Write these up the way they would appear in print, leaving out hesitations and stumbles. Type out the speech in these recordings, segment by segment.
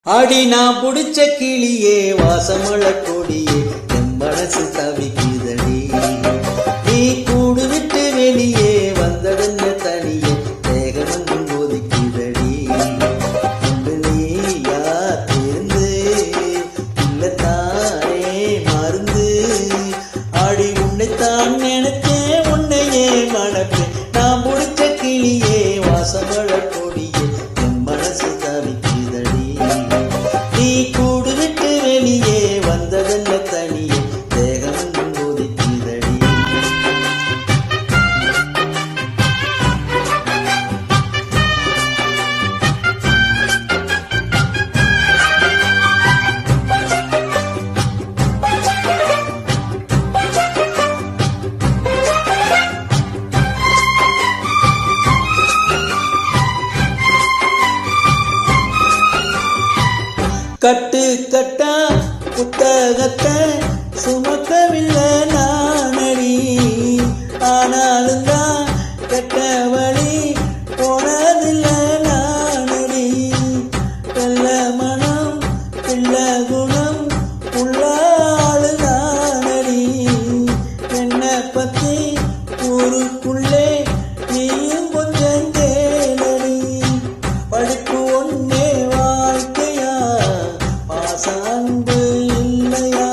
அடி நான் புடிச்ச கிளியே வாசமள கொடியே என் மனசு தவிக்குதடி நீ கூடு விட்டு வெளியே வந்ததென்ன தனியே தேகமங்கும் போதிக்குதடி நீயா தேர்ந்து இல்லத்தானே மருந்து அடி உன்னைத்தான் நினைச்சேன் உன்னையே மணப்பேன் நான் புடிச்ச கிளியே வாசமள கொடியே என் மனசு தவிக்குதடி நீ கூடு விட்டு வெளியே வந்ததென்ன தனியே தேகம் போதிக்குதடி கட்டு கட்டா புத்தகத்தை சுமக்கவில்லை நானடி ஆனாலும் தான் கெட்ட வழி போனதில்லை நானடி வெள்ள மனம் பிள்ள குணம் உள்ள ஆளு நானடி என்னை பத்தி ஊருக்குள்ளே நீயும் கொஞ்சம் தேனடி படிப்பு ஒன்னே வாழ்க்கையா அன்பு இல்லையா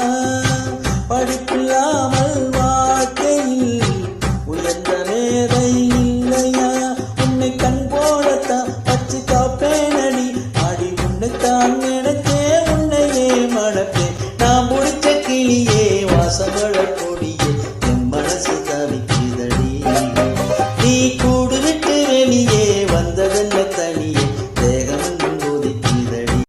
படிப்பில்லாமல் வாழ்க்கையில் உயர்ந்த மேதை இல்லையா உன்னை கண் போலத்தான் வச்சு காப்பேனடி அடி உன்னைத்தான்